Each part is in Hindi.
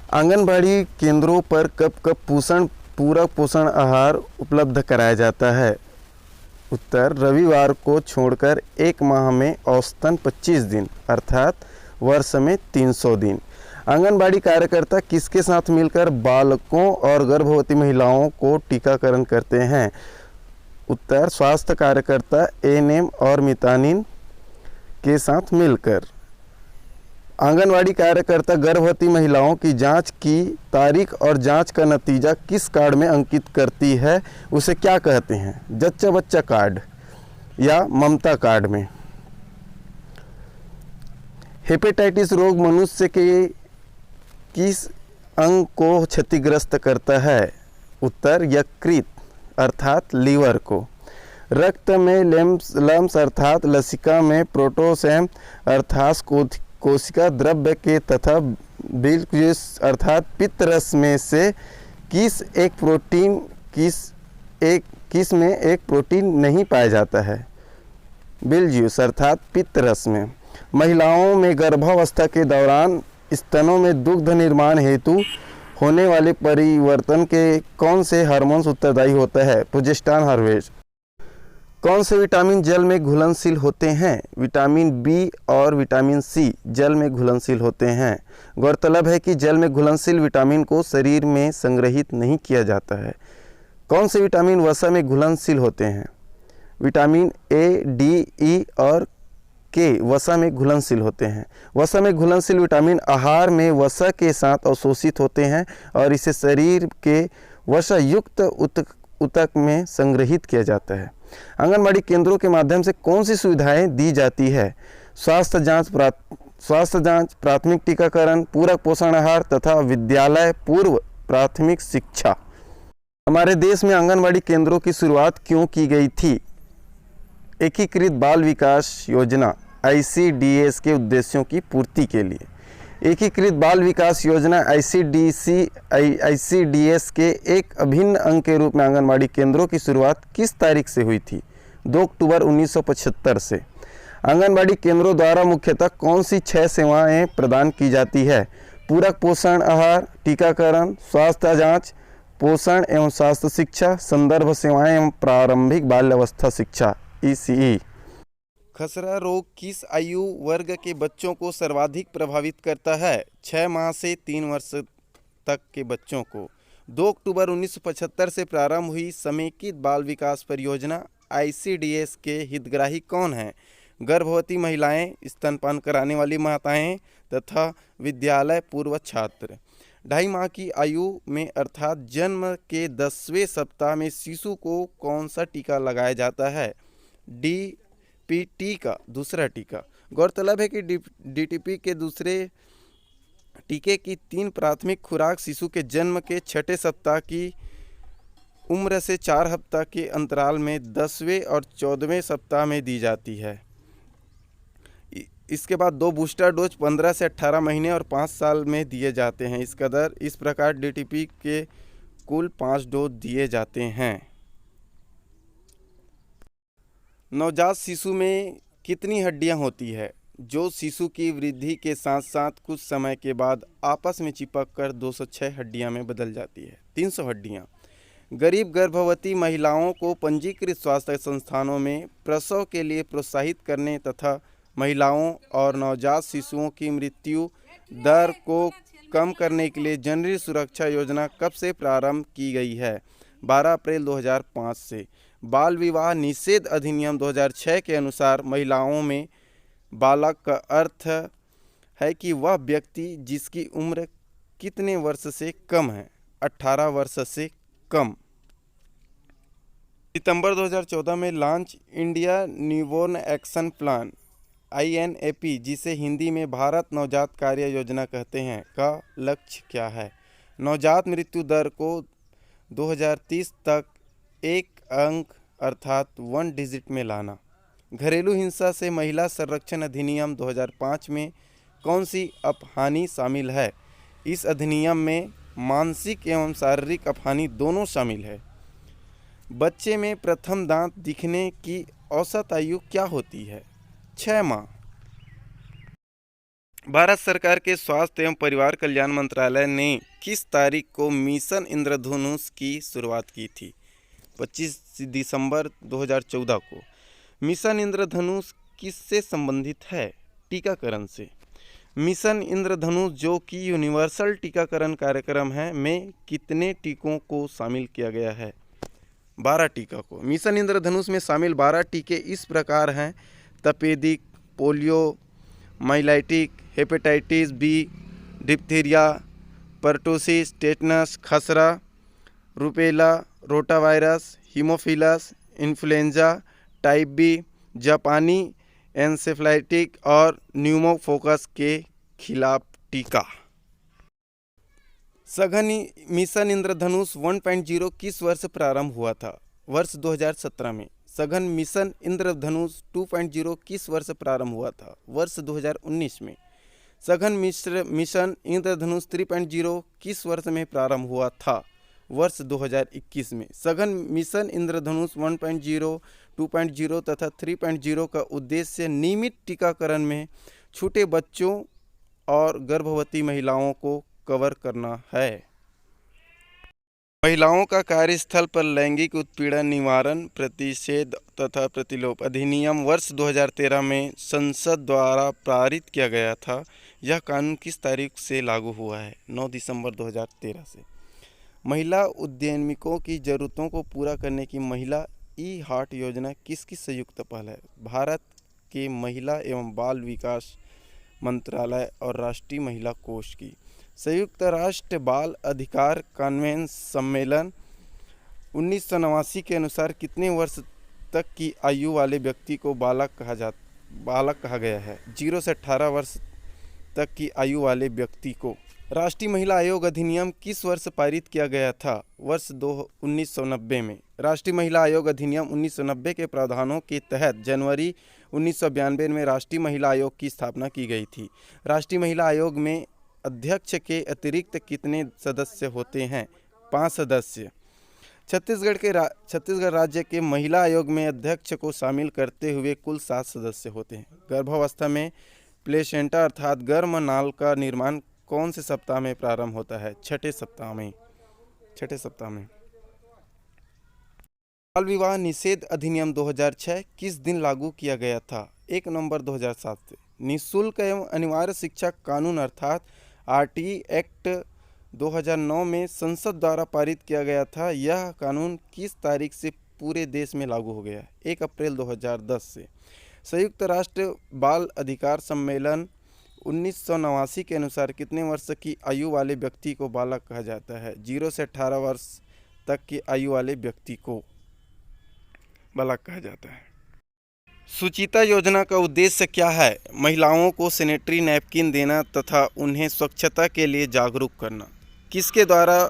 आंगनबाड़ी केंद्रों पर कब कब पूरक पोषण आहार उपलब्ध कराया जाता है? उत्तर, रविवार को छोड़कर एक माह में औसतन 25 दिन अर्थात वर्ष में 300 दिन। आंगनबाड़ी कार्यकर्ता किसके साथ मिलकर बालकों और गर्भवती महिलाओं को टीकाकरण करते हैं? उत्तर, स्वास्थ्य कार्यकर्ता एएनएम और मितानिन के साथ मिलकर। आंगनवाड़ी कार्यकर्ता गर्भवती महिलाओं की जांच की तारीख और जांच का नतीजा किस कार्ड में अंकित करती है? उसे क्या कहते हैं? जच्चा बच्चा कार्ड या ममता कार्ड में। हेपेटाइटिस रोग मनुष्य के किस अंग को क्षतिग्रस्त करता है? उत्तर, यकृत अर्थात लीवर को। रक्त में लम्स अर्थात लसिका में प्रोटोसेम अर्थात कोशिका द्रव्य के तथा बिलजूस अर्थात पित्त रस में से किस में एक प्रोटीन नहीं पाया जाता है? बिलजूस अर्थात पित्त रस में। महिलाओं में गर्भावस्था के दौरान स्तनों में दुग्ध निर्माण हेतु होने वाले परिवर्तन के कौन से हार्मोन्स उत्तरदायी होता है? Progesterone hormone. कौन से विटामिन जल में घुलनशील होते हैं? विटामिन बी और विटामिन सी जल में घुलनशील होते हैं। गौरतलब है कि जल में घुलनशील विटामिन को शरीर में संग्रहित नहीं किया जाता है। कौन से विटामिन वसा में घुलनशील होते हैं? विटामिन ए, डी, ई और के वसा में घुलनशील होते हैं। वसा में घुलनशील विटामिन आहार में वसा के साथ अवशोषित होते हैं और इसे शरीर के वसा युक्त ऊतक में संग्रहित किया जाता है। आंगनबाड़ी केंद्रों के माध्यम से कौन सी सुविधाएं दी जाती है? स्वास्थ्य जांच, प्राथमिक टीकाकरण, पूरक पोषण आहार तथा विद्यालय पूर्व प्राथमिक शिक्षा। हमारे देश में आंगनबाड़ी केंद्रों की शुरुआत क्यों की गई थी? एकीकृत बाल विकास योजना ICDS के उद्देश्यों की पूर्ति के लिए। एकीकृत बाल विकास योजना ICDS के एक अभिन्न अंग के रूप में आंगनबाड़ी केंद्रों की शुरुआत किस तारीख से हुई थी? 2 अक्टूबर 1975 से। आंगनबाड़ी केंद्रों द्वारा मुख्यतः कौन सी 6 सेवाएं प्रदान की जाती है? पूरक पोषण आहार, टीकाकरण, स्वास्थ्य जांच, पोषण एवं स्वास्थ्य शिक्षा, संदर्भ सेवाएं एवं प्रारंभिक बाल्यावस्था शिक्षा ECE। खसरा रोग किस आयु वर्ग के बच्चों को सर्वाधिक प्रभावित करता है? 6 माह से 3 वर्ष तक के बच्चों को। 2 अक्टूबर 1975 से प्रारंभ हुई समेकित बाल विकास परियोजना ICDS के हितग्राही कौन हैं? गर्भवती महिलाएं, स्तनपान कराने वाली माताएं तथा विद्यालय पूर्व छात्र। 2.5 माह की आयु में अर्थात जन्म के 10वें सप्ताह में शिशु को कौन सा टीका लगाया जाता है? DPT का दूसरा टीका। गौरतलब है कि DTP के दूसरे टीके की 3 प्राथमिक खुराक शिशु के जन्म के 6ठे सप्ताह की उम्र से 4 हफ्ता के अंतराल में 10वें और 14वें सप्ताह में दी जाती है। इसके बाद 2 बूस्टर डोज 15 से 18 महीने और 5 साल में दिए जाते हैं। इस प्रकार DTP के कुल 5 डोज दिए जाते हैं। नवजात शिशु में कितनी हड्डियां होती है? जो शिशु की वृद्धि के साथ साथ कुछ समय के बाद आपस में चिपक कर 206 हड्डियां में बदल जाती है। 300 हड्डियां। गरीब गर्भवती महिलाओं को पंजीकृत स्वास्थ्य संस्थानों में प्रसव के लिए प्रोत्साहित करने तथा महिलाओं और नवजात शिशुओं की मृत्यु दर को कम करने के लिए जननी सुरक्षा योजना कब से प्रारंभ की गई है? 12 अप्रैल 2005 से। बाल विवाह निषेध अधिनियम 2006 के अनुसार महिलाओं में बालक का अर्थ है कि वह व्यक्ति जिसकी उम्र कितने वर्ष से कम है? 18 वर्ष से कम। सितंबर 2014 में launch India newborn action plan INAP, जिसे हिंदी में भारत नवजात कार्य योजना कहते हैं, का लक्ष्य क्या है? नवजात मृत्यु दर को 2030 तक 1 अंक अर्थात 1 डिजिट में लाना। घरेलू हिंसा से महिला संरक्षण अधिनियम 2005 में कौन सी अपहानि शामिल है? इस अधिनियम में मानसिक एवं शारीरिक अपहानि दोनों शामिल है। बच्चे में प्रथम दांत दिखने की औसत आयु क्या होती है? 6 माह। भारत सरकार के स्वास्थ्य एवं परिवार कल्याण मंत्रालय ने किस तारीख को मिशन इंद्रधनुष की शुरुआत की थी? 25 दिसंबर 2014 को। मिशन इंद्रधनुष किससे संबंधित है? टीकाकरण से। मिशन इंद्रधनुष जो कि यूनिवर्सल टीकाकरण कार्यक्रम है में कितने टीकों को शामिल किया गया है? 12 टीका को। मिशन इंद्रधनुष में शामिल 12 टीके इस प्रकार हैं: तपेदिक, polio, myelitic, hepatitis B, diphtheria, pertussis, tetanus, खसरा, rubella, rotavirus, haemophilus influenza type B, जापानी एन्सेफेलाइटिक और न्यूमोफोकस के खिलाफ टीका। सघन मिशन इंद्रधनुष 1.0 किस वर्ष प्रारंभ हुआ था? वर्ष 2017 में। सघन मिशन इंद्रधनुष 2.0 किस वर्ष प्रारंभ हुआ था? वर्ष 2019 में। सघन मिशन इंद्रधनुष 3.0 किस वर्ष में प्रारंभ हुआ था? वर्ष 2021 में। सघन मिशन इंद्रधनुष 1.0, 2.0 तथा 3.0 का उद्देश्य नियमित टीकाकरण में छूटे बच्चों और गर्भवती महिलाओं को कवर करना है। महिलाओं का कार्यस्थल पर लैंगिक उत्पीड़न निवारण, प्रतिषेध तथा प्रतिलोप अधिनियम वर्ष 2013 में संसद द्वारा पारित किया गया था। यह कानून किस तारीख से लागू हुआ है? 9 दिसंबर 2013 से। महिला उद्यमियों की ज़रूरतों को पूरा करने की महिला ई हार्ट योजना किसकी संयुक्त पहल है? भारत के महिला एवं बाल विकास मंत्रालय और राष्ट्रीय महिला कोष की। संयुक्त राष्ट्र बाल अधिकार कन्वेंशन सम्मेलन 1989 के अनुसार कितने वर्ष तक की आयु वाले व्यक्ति को बालक कहा गया है? 0 से 18 वर्ष तक की आयु वाले व्यक्ति को। राष्ट्रीय महिला आयोग अधिनियम किस वर्ष पारित किया गया था? वर्ष 1990 में। राष्ट्रीय महिला आयोग अधिनियम 1990 के प्रावधानों के तहत जनवरी 1992 में राष्ट्रीय महिला आयोग की स्थापना की गई थी। राष्ट्रीय महिला आयोग में अध्यक्ष के अतिरिक्त कितने सदस्य होते हैं? 5 सदस्य। छत्तीसगढ़ राज्य के महिला आयोग में अध्यक्ष को शामिल करते हुए कुल 7 सदस्य होते हैं। गर्भावस्था में प्लेसेंटा अर्थात गर्भ नाल का निर्माण कौन से सप्ताह में प्रारंभ होता है? छठे सप्ताह में। बाल विवाह निषेध अधिनियम 2006 किस दिन लागू किया गया था? 1 नवंबर 2007 से। निःशुल्क एवं अनिवार्य शिक्षा कानून अर्थात आरटी एक्ट 2009 में संसद द्वारा पारित किया गया था। यह कानून किस तारीख से पूरे देश में लागू हो गया? 1 अप्रैल 2010 से। संयुक्त राष्ट्र बाल अधिकार सम्मेलन 1989 के अनुसार कितने वर्ष की आयु वाले व्यक्ति को बालक कहा जाता है? 0 से 18 वर्ष तक की आयु वाले व्यक्ति को बालक कहा जाता है। सुचिता योजना का उद्देश्य क्या है? महिलाओं को सैनिटरी नैपकिन देना तथा उन्हें स्वच्छता के लिए जागरूक करना। किसके द्वारा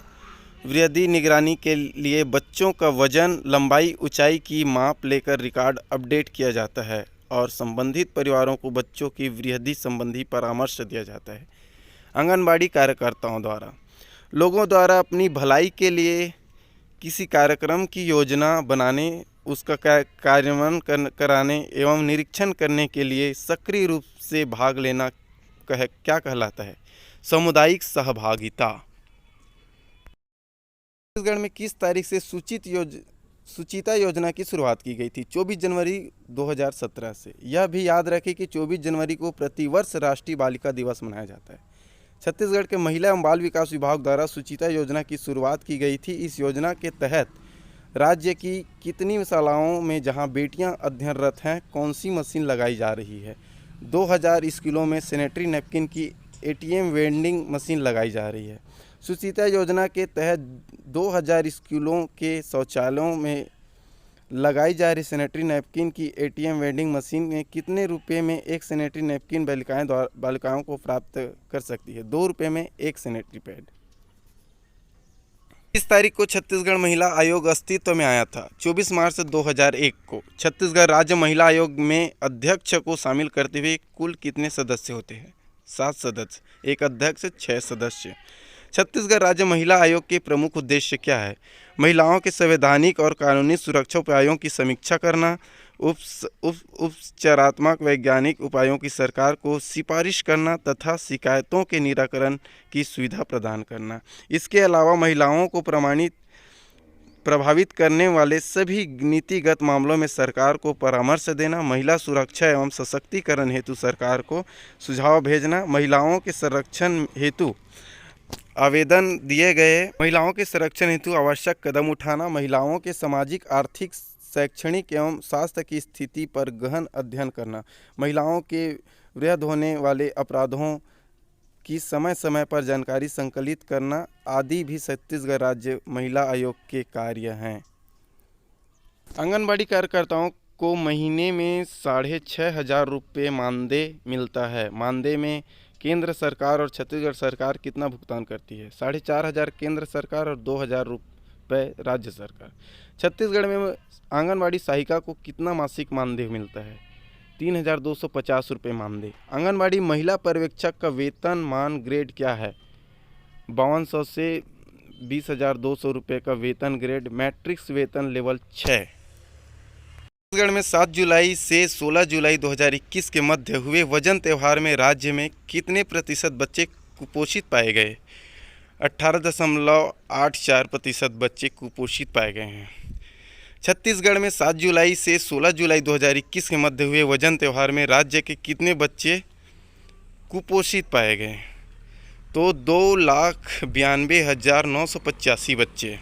वृद्धि निगरानी के लिए बच्चों का वजन, लंबाई, ऊंचाई की माप लेकर रिकॉर्ड अपडेट किया जाता है और संबंधित परिवारों को बच्चों की वृद्धि संबंधी परामर्श दिया जाता है? आंगनबाड़ी कार्यकर्ताओं द्वारा। लोगों द्वारा अपनी भलाई के लिए किसी कार्यक्रम की योजना बनाने, उसका कार्यान्वयन कराने एवं निरीक्षण करने के लिए सक्रिय रूप से भाग लेना क्या कहलाता है? सामुदायिक सहभागिता। छत्तीसगढ़ में किस तारीख से सुचिता योजना की शुरुआत की गई थी? 24 जनवरी 2017 से। यह भी याद रखें कि 24 जनवरी को प्रतिवर्ष राष्ट्रीय बालिका दिवस मनाया जाता है। छत्तीसगढ़ के महिला एवं बाल विकास विभाग द्वारा सुचिता योजना की शुरुआत की गई थी। इस योजना के तहत राज्य की कितनी शालाओं में जहां बेटियां अध्ययनरत हैं कौन सी मशीन लगाई जा रही है? 2000 स्कूलों में सैनिटरी नैपकिन की एटीएम वेंडिंग मशीन लगाई जा रही है। सुचिता योजना के तहत 2000 स्कूलों के शौचालयों में लगाई जा रही सैनिटरी नैपकिन की एटीएम वेंडिंग मशीन में कितने रुपए में एक सैनिटरी नैपकिन बालिकाओं को प्राप्त कर सकती है? 2 रुपये में एक सैनिटरी पैड। इस तारीख को छत्तीसगढ़ महिला आयोग अस्तित्व में आया था? 24 मार्च 2001 को। छत्तीसगढ़ राज्य महिला आयोग में अध्यक्ष को शामिल करते हुए कुल कितने सदस्य होते हैं? 7 सदस्य। एक अध्यक्ष, 6 सदस्य। छत्तीसगढ़ राज्य महिला आयोग के प्रमुख उद्देश्य क्या है? महिलाओं के संवैधानिक और कानूनी सुरक्षा उपायों की समीक्षा करना, उपचारात्मक वैज्ञानिक उपायों की सरकार को सिफारिश करना तथा शिकायतों के निराकरण की सुविधा प्रदान करना। इसके अलावा महिलाओं को प्रभावित करने वाले सभी नीतिगत मामलों में सरकार को परामर्श देना। महिला सुरक्षा एवं सशक्तिकरण हेतु सरकार को सुझाव भेजना। महिलाओं के संरक्षण हेतु आवेदन दिए गए महिलाओं के संरक्षण हेतु आवश्यक कदम उठाना। महिलाओं के सामाजिक, आर्थिक, शैक्षणिक एवं स्वास्थ्य की स्थिति पर गहन अध्ययन करना। महिलाओं के विरुद्ध होने वाले अपराधों की समय समय पर जानकारी संकलित करना आदि भी छत्तीसगढ़ राज्य महिला आयोग के कार्य हैं। आंगनबाड़ी कार्यकर्ताओं को महीने में 6,500 रुपये मानदेय मिलता है। मानदेय में केंद्र सरकार और छत्तीसगढ़ सरकार कितना भुगतान करती है? 4,500 केंद्र सरकार और 2,000 रुपये राज्य सरकार। छत्तीसगढ़ में आंगनबाड़ी सहायिका को कितना मासिक मानदेय मिलता है? 3,250 रुपये मानदेय। आंगनबाड़ी महिला पर्यवेक्षक का वेतन मान ग्रेड क्या है? 5200 से 20,200 रुपये का वेतन ग्रेड। मैट्रिक्स वेतन लेवल 6। छत्तीसगढ़ में 7 जुलाई से 16 जुलाई 2021 के मध्य हुए वजन त्यौहार में राज्य में कितने प्रतिशत बच्चे कुपोषित पाए गए? 18.84% बच्चे कुपोषित पाए गए हैं। छत्तीसगढ़ में 7 जुलाई से 16 जुलाई 2021 के मध्य हुए वजन त्यौहार में राज्य के कितने बच्चे कुपोषित पाए गए? तो 2,92,985 बच्चे।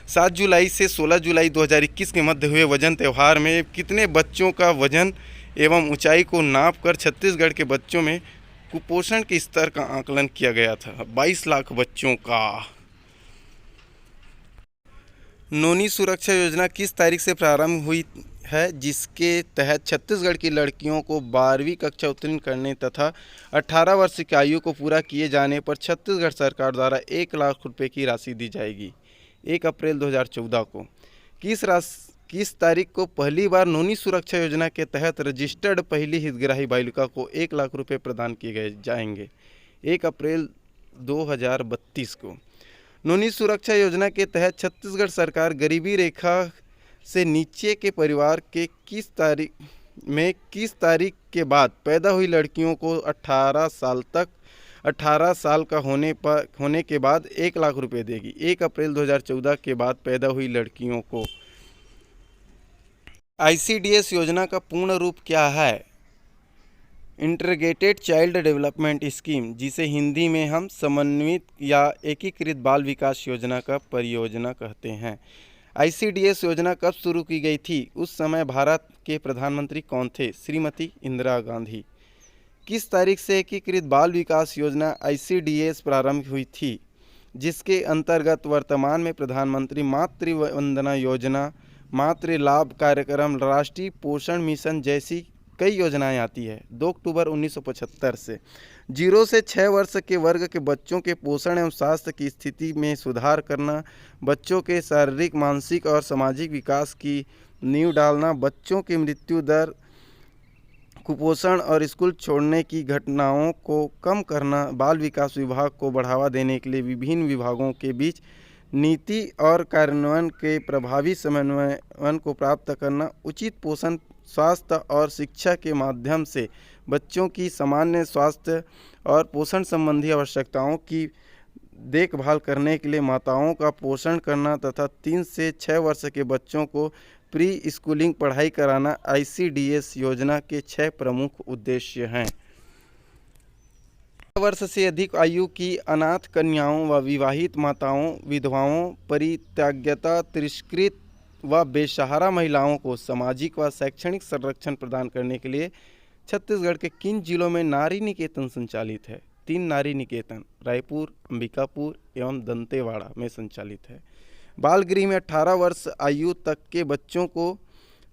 7 जुलाई से 16 जुलाई 2021 के मध्य हुए वजन त्यौहार में कितने बच्चों का वजन एवं ऊंचाई को नापकर छत्तीसगढ़ के बच्चों में कुपोषण के स्तर का आकलन किया गया था? 22 लाख बच्चों का। नोनी सुरक्षा योजना किस तारीख से प्रारंभ हुई है, जिसके तहत छत्तीसगढ़ की लड़कियों को 12वीं कक्षा उत्तीर्ण करने तथा 18 वर्ष की आयु को पूरा किए जाने पर छत्तीसगढ़ सरकार द्वारा 1 लाख रुपये की राशि दी जाएगी? 1 अप्रैल 2014 को। किस तारीख को पहली बार नोनी सुरक्षा योजना के तहत रजिस्टर्ड पहली हितग्राही बालिका को 1 लाख रुपये प्रदान किए जाएंगे? 1 अप्रैल 2032 को। नोनी सुरक्षा योजना के तहत छत्तीसगढ़ सरकार गरीबी रेखा से नीचे के परिवार के किस तारीख के बाद पैदा हुई लड़कियों को 18 साल का होने के बाद 1 लाख रुपए देगी? 1 अप्रैल 2014 के बाद पैदा हुई लड़कियों को। ICDS योजना का पूर्ण रूप क्या है? इंटीग्रेटेड चाइल्ड डेवलपमेंट स्कीम, जिसे हिंदी में हम समन्वित या एकीकृत बाल विकास योजना का परियोजना कहते हैं। ICDS योजना कब शुरू की गई थी? उस समय भारत के प्रधानमंत्री कौन थे? श्रीमती इंदिरा गांधी। किस तारीख से एकीकृत बाल विकास योजना ICDS प्रारंभ हुई थी, जिसके अंतर्गत वर्तमान में प्रधानमंत्री मातृ वंदना योजना, मातृ लाभ कार्यक्रम, राष्ट्रीय पोषण मिशन जैसी कई योजनाएं आती है? 2 अक्टूबर 1975 से। 0 से 6 वर्ष के वर्ग के बच्चों के पोषण एवं स्वास्थ्य की स्थिति में सुधार करना, बच्चों के शारीरिक, मानसिक और सामाजिक विकास की नींव डालना, बच्चों की मृत्यु दर, कुपोषण और स्कूल छोड़ने की घटनाओं को कम करना, बाल विकास विभाग को बढ़ावा देने के लिए विभिन्न विभागों के बीच नीति और कार्यान्वयन के प्रभावी समन्वयन को प्राप्त करना, उचित पोषण, स्वास्थ्य और शिक्षा के माध्यम से बच्चों की सामान्य स्वास्थ्य और पोषण संबंधी आवश्यकताओं की देखभाल करने के लिए माताओं का पोषण करना तथा 3 से 6 वर्ष के बच्चों को प्री स्कूलिंग पढ़ाई कराना ICDS योजना के 6 प्रमुख उद्देश्य हैं। 18 वर्ष से अधिक आयु की अनाथ कन्याओं व विवाहित माताओं, विधवाओं, परित्याग्यता, तिरस्कृत व बेसहारा महिलाओं को सामाजिक व शैक्षणिक संरक्षण प्रदान करने के लिए छत्तीसगढ़ के किन जिलों में नारी निकेतन संचालित है? 3 नारी निकेतन रायपुर, अंबिकापुर एवं दंतेवाड़ा में संचालित है। बाल गृह में 18 वर्ष आयु तक के बच्चों को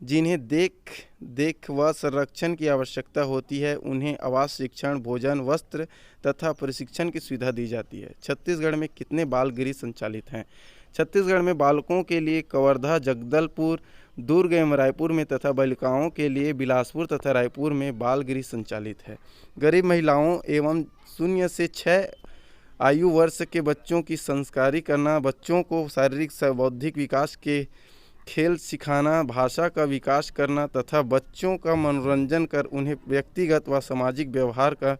जिन्हें देख व संरक्षण की आवश्यकता होती है, उन्हें आवास, शिक्षण, भोजन, वस्त्र तथा प्रशिक्षण की सुविधा दी जाती है। छत्तीसगढ़ में कितने बाल गृह संचालित हैं? छत्तीसगढ़ में बालकों के लिए कवर्धा, जगदलपुर, दुर्ग एवं रायपुर में तथा बालिकाओं के लिए बिलासपुर तथा रायपुर में बाल गृह संचालित है। गरीब महिलाओं एवं 0 से 6 आयु वर्ष के बच्चों की संस्कारी करना, बच्चों को शारीरिक बौद्धिक विकास के खेल सिखाना, भाषा का विकास करना तथा बच्चों का मनोरंजन कर उन्हें व्यक्तिगत व सामाजिक व्यवहार का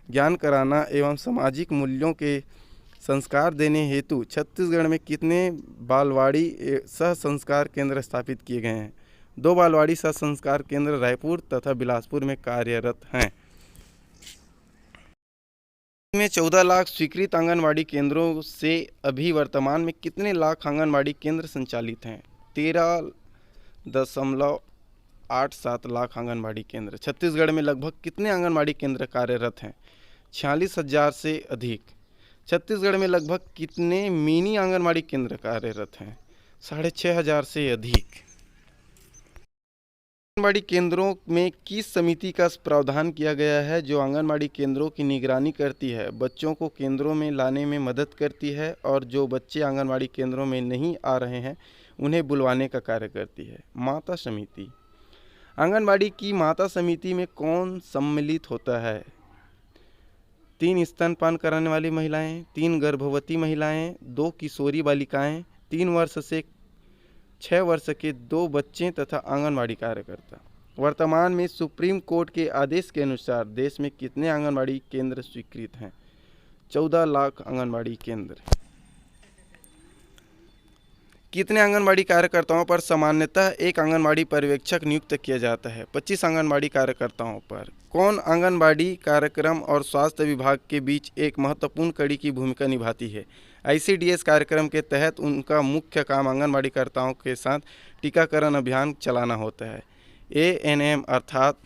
ज्ञान कराना एवं सामाजिक मूल्यों के संस्कार देने हेतु छत्तीसगढ़ में कितने बालवाड़ी सह संस्कार केंद्र स्थापित किए गए हैं? 2 बालवाड़ी सह संस्कार केंद्र रायपुर तथा बिलासपुर में कार्यरत हैं। में 14 लाख स्वीकृत आंगनबाड़ी केंद्रों से अभी वर्तमान में कितने लाख आंगनबाड़ी केंद्र संचालित हैं? 13.87 लाख आंगनबाड़ी केंद्र। छत्तीसगढ़ में लगभग कितने आंगनबाड़ी केंद्र कार्यरत हैं? 46,000 से अधिक। छत्तीसगढ़ में लगभग कितने मिनी आंगनबाड़ी केंद्र कार्यरत हैं? 6,500 से अधिक। आंगनबाड़ी केंद्रों में किस समिति का प्रावधान किया गया है जो आंगनबाड़ी केंद्रों की निगरानी करती है, बच्चों को केंद्रों में लाने में मदद करती है और जो बच्चे आंगनबाड़ी केंद्रों में नहीं आ रहे हैं उन्हें बुलवाने का कार्य करती है? माता समिति। आंगनबाड़ी की माता समिति में कौन सम्मिलित होता है? 3 स्तनपान कराने वाली महिलाएं, 3 गर्भवती महिलाएं, 2 किशोरी बालिकाएं, 3 वर्ष से 6 वर्ष के 2 बच्चे तथा आंगनबाड़ी कार्यकर्ता। वर्तमान में सुप्रीम कोर्ट के आदेश के अनुसार देश में कितने आंगनबाड़ी केंद्र स्वीकृत हैं? 14 लाख आंगनबाड़ी केंद्र। कितने आंगनबाड़ी कार्यकर्ताओं पर सामान्यतः एक आंगनबाड़ी पर्यवेक्षक नियुक्त किया जाता है? 25 आंगनबाड़ी कार्यकर्ताओं पर। कौन आंगनबाड़ी कार्यक्रम और स्वास्थ्य विभाग के बीच एक महत्वपूर्ण कड़ी की भूमिका निभाती है? ICDS कार्यक्रम के तहत उनका मुख्य काम आंगनबाड़ी कार्यकर्ताओं के साथ टीकाकरण अभियान चलाना होता है। ANM अर्थात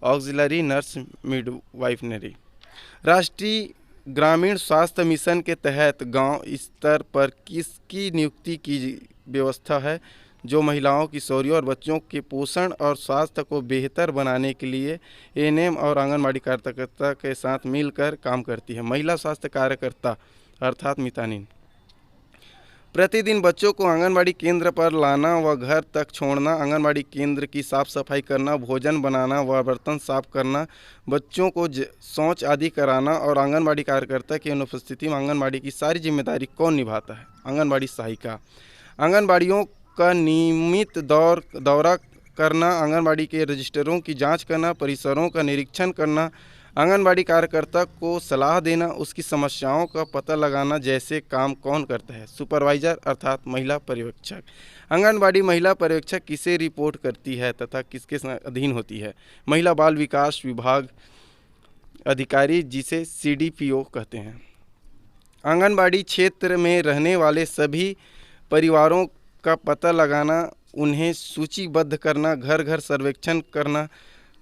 ऑक्सिलरी नर्स मिडवाइफनरी। राष्ट्रीय ग्रामीण स्वास्थ्य मिशन के तहत गांव स्तर पर किसकी नियुक्ति की व्यवस्था है जो महिलाओं, किशोरियों और बच्चों के पोषण और स्वास्थ्य को बेहतर बनाने के लिए ANM और आंगनबाड़ी कार्यकर्ता के साथ मिलकर काम करती है? महिला स्वास्थ्य कार्यकर्ता अर्थात मितानिन। प्रतिदिन बच्चों को आंगनबाड़ी केंद्र पर लाना व घर तक छोड़ना, आंगनबाड़ी केंद्र की साफ सफाई करना, भोजन बनाना व बर्तन साफ करना, बच्चों को शौच आदि कराना और आंगनबाड़ी कार्यकर्ता की अनुपस्थिति में आंगनबाड़ी की सारी जिम्मेदारी कौन निभाता है? आंगनबाड़ी सहायिका। आंगनबाड़ियों का नियमित दौरा करना, आंगनबाड़ी के रजिस्टरों की जाँच करना, परिसरों का निरीक्षण करना, आंगनबाड़ी कार्यकर्ता को सलाह देना, उसकी समस्याओं का पता लगाना जैसे काम कौन करता है? सुपरवाइजर अर्थात महिला पर्यवेक्षक। आंगनबाड़ी महिला पर्यवेक्षक किसे रिपोर्ट करती है तथा किसके अधीन होती है? महिला बाल विकास विभाग अधिकारी जिसे CDPO कहते हैं। आंगनबाड़ी क्षेत्र में रहने वाले सभी परिवारों का पता लगाना, उन्हें सूचीबद्ध करना, घर घर सर्वेक्षण करना,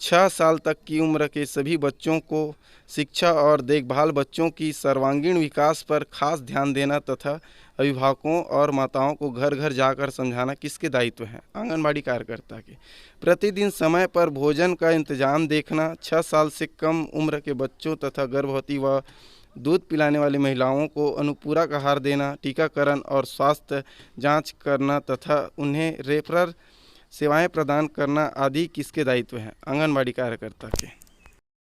6 साल तक की उम्र के सभी बच्चों को शिक्षा और देखभाल, बच्चों की सर्वांगीण विकास पर खास ध्यान देना तथा अभिभावकों और माताओं को घर घर जाकर समझाना किसके दायित्व है? आंगनबाड़ी कार्यकर्ता के। प्रतिदिन समय पर भोजन का इंतजाम देखना, 6 साल से कम उम्र के बच्चों तथा गर्भवती व दूध पिलाने वाली महिलाओं को अनुपूरक आहार देना, टीकाकरण और स्वास्थ्य जाँच करना तथा उन्हें रेफरल सेवाएं प्रदान करना आदि किसके दायित्व हैं? आंगनबाड़ी कार्यकर्ता के।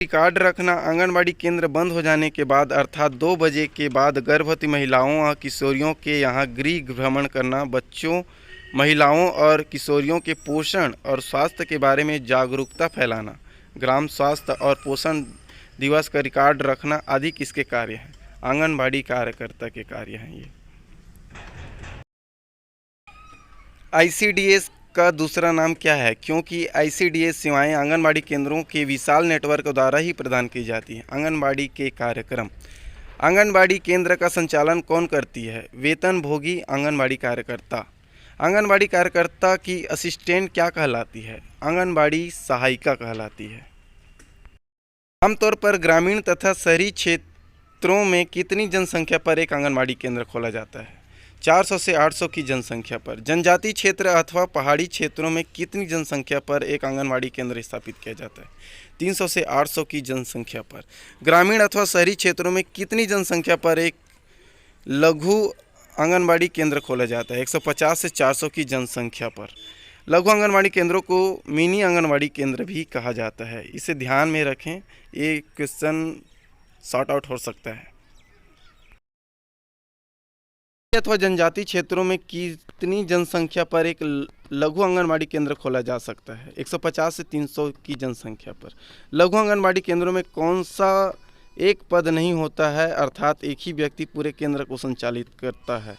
रिकॉर्ड रखना, आंगनबाड़ी केंद्र बंद हो जाने के बाद अर्थात 2 बजे के बाद गर्भवती महिलाओं और किशोरियों के यहाँ गृह भ्रमण करना, बच्चों, महिलाओं और किशोरियों के पोषण और स्वास्थ्य के बारे में जागरूकता फैलाना, ग्राम स्वास्थ्य और पोषण दिवस का रिकॉर्ड रखना आदि किसके कार्य हैं? आंगनबाड़ी कार्यकर्ता के कार्य हैं ये। ICDS का दूसरा नाम क्या है? क्योंकि ICDS सेवाएं आंगनबाड़ी केंद्रों के विशाल नेटवर्क द्वारा ही प्रदान की जाती हैं। आंगनबाड़ी के कार्यक्रम। आंगनबाड़ी केंद्र का संचालन कौन करती है? वेतनभोगी आंगनबाड़ी कार्यकर्ता। आंगनबाड़ी कार्यकर्ता की असिस्टेंट क्या कहलाती है? आंगनबाड़ी सहायिका कहलाती है। आमतौर पर ग्रामीण तथा शहरी क्षेत्रों में कितनी जनसंख्या पर एक आंगनबाड़ी केंद्र खोला जाता है? 400 से 800 की जनसंख्या पर। जनजातीय क्षेत्र अथवा पहाड़ी क्षेत्रों में कितनी जनसंख्या पर एक आंगनबाड़ी केंद्र स्थापित किया जाता है? 300 से 800 की जनसंख्या पर। ग्रामीण अथवा शहरी क्षेत्रों में कितनी जनसंख्या पर एक लघु आंगनबाड़ी केंद्र खोला जाता है? 150 से 400 की जनसंख्या पर। लघु आंगनबाड़ी केंद्रों को मिनी आंगनबाड़ी केंद्र भी कहा जाता है। इसे ध्यान में रखें, ये क्वेश्चन सॉर्ट आउट हो सकता है। अथवा जनजातीय क्षेत्रों में कितनी जनसंख्या पर एक लघु आंगनबाड़ी केंद्र खोला जा सकता है 150 से 300 की जनसंख्या पर। लघु आंगनबाड़ी केंद्रों में कौन सा एक पद नहीं होता है, अर्थात एक ही व्यक्ति पूरे केंद्र को संचालित करता है।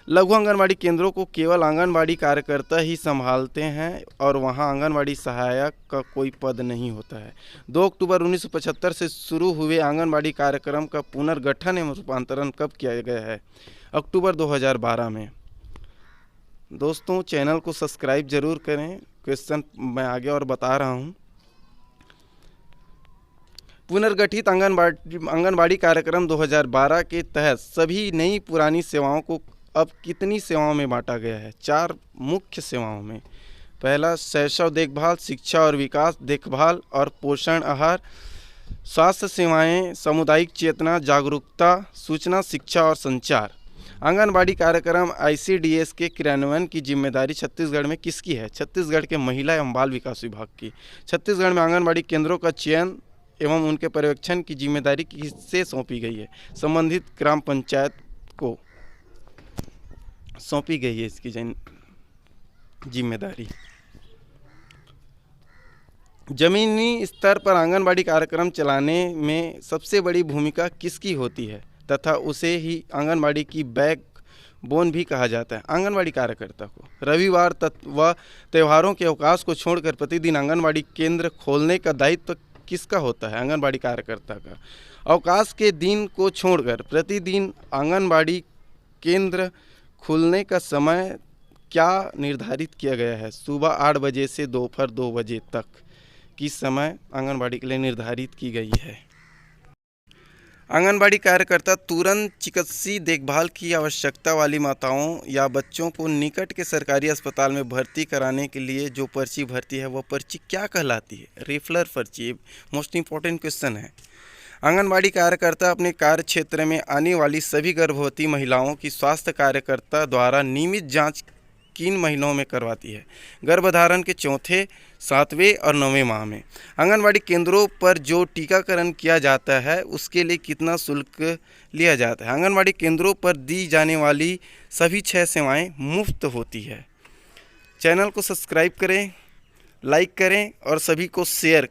लघु आंगनबाड़ी केंद्रों को केवल आंगनबाड़ी कार्यकर्ता ही संभालते हैं और वहां आंगनबाड़ी सहायक का कोई पद नहीं होता है। 2 अक्टूबर 1975 से शुरू हुए आंगनबाड़ी कार्यक्रम का पुनर्गठन एवं रूपांतरण कब किया गया है? अक्टूबर 2012 में। दोस्तों, चैनल को सब्सक्राइब जरूर करें। क्वेश्चन मैं आगे और बता रहा हूँ। पुनर्गठित आंगनबाड़ी कार्यक्रम 2012 के तहत सभी नई पुरानी सेवाओं को अब कितनी सेवाओं में बांटा गया है? 4 मुख्य सेवाओं में। पहला, शैशव देखभाल, शिक्षा और विकास, देखभाल और पोषण आहार, स्वास्थ्य सेवाएं, सामुदायिक चेतना, जागरूकता, सूचना, शिक्षा और संचार। आंगनबाड़ी कार्यक्रम ICDS के क्रियान्वयन की जिम्मेदारी छत्तीसगढ़ में किसकी है? छत्तीसगढ़ के महिला एवं बाल विकास विभाग की। छत्तीसगढ़ में आंगनबाड़ी केंद्रों का चयन एवं उनके पर्यवेक्षण की जिम्मेदारी किससे सौंपी गई है? संबंधित ग्राम पंचायत को सौंपी गई है इसकी जिम्मेदारी। जमीनी स्तर पर आंगनबाड़ी कार्यक्रम चलाने में सबसे बड़ी भूमिका किसकी होती है तथा उसे ही आंगनबाड़ी की बैकबोन भी कहा जाता है? आंगनबाड़ी कार्यकर्ता को। रविवार व त्योहारों के अवकाश को छोड़कर प्रतिदिन आंगनबाड़ी केंद्र खोलने का दायित्व किसका होता है? आंगनबाड़ी कार्यकर्ता का। अवकाश के दिन को छोड़कर प्रतिदिन आंगनबाड़ी केंद्र खुलने का समय क्या निर्धारित किया गया है? सुबह 8 बजे से दोपहर 2 बजे तक की समय आंगनबाड़ी के लिए निर्धारित की गई है। आंगनबाड़ी कार्यकर्ता तुरंत चिकित्सीय देखभाल की आवश्यकता वाली माताओं या बच्चों को निकट के सरकारी अस्पताल में भर्ती कराने के लिए जो पर्ची भरती है वह पर्ची क्या कहलाती है? रेफरल पर्ची। मोस्ट इम्पॉर्टेंट क्वेश्चन है। आंगनबाड़ी कार्यकर्ता अपने कार्य क्षेत्र में आने वाली सभी गर्भवती महिलाओं की स्वास्थ्य कार्यकर्ता द्वारा नियमित जांच किन महीनों में करवाती है? गर्भधारण के 4, 7वें और 9वें माह में। आंगनबाड़ी केंद्रों पर जो टीकाकरण किया जाता है उसके लिए कितना शुल्क लिया जाता है? आंगनबाड़ी केंद्रों पर दी जाने वाली सभी 6 सेवाएं मुफ्त होती है। चैनल को सब्सक्राइब करें, लाइक करें और सभी को शेयर करें।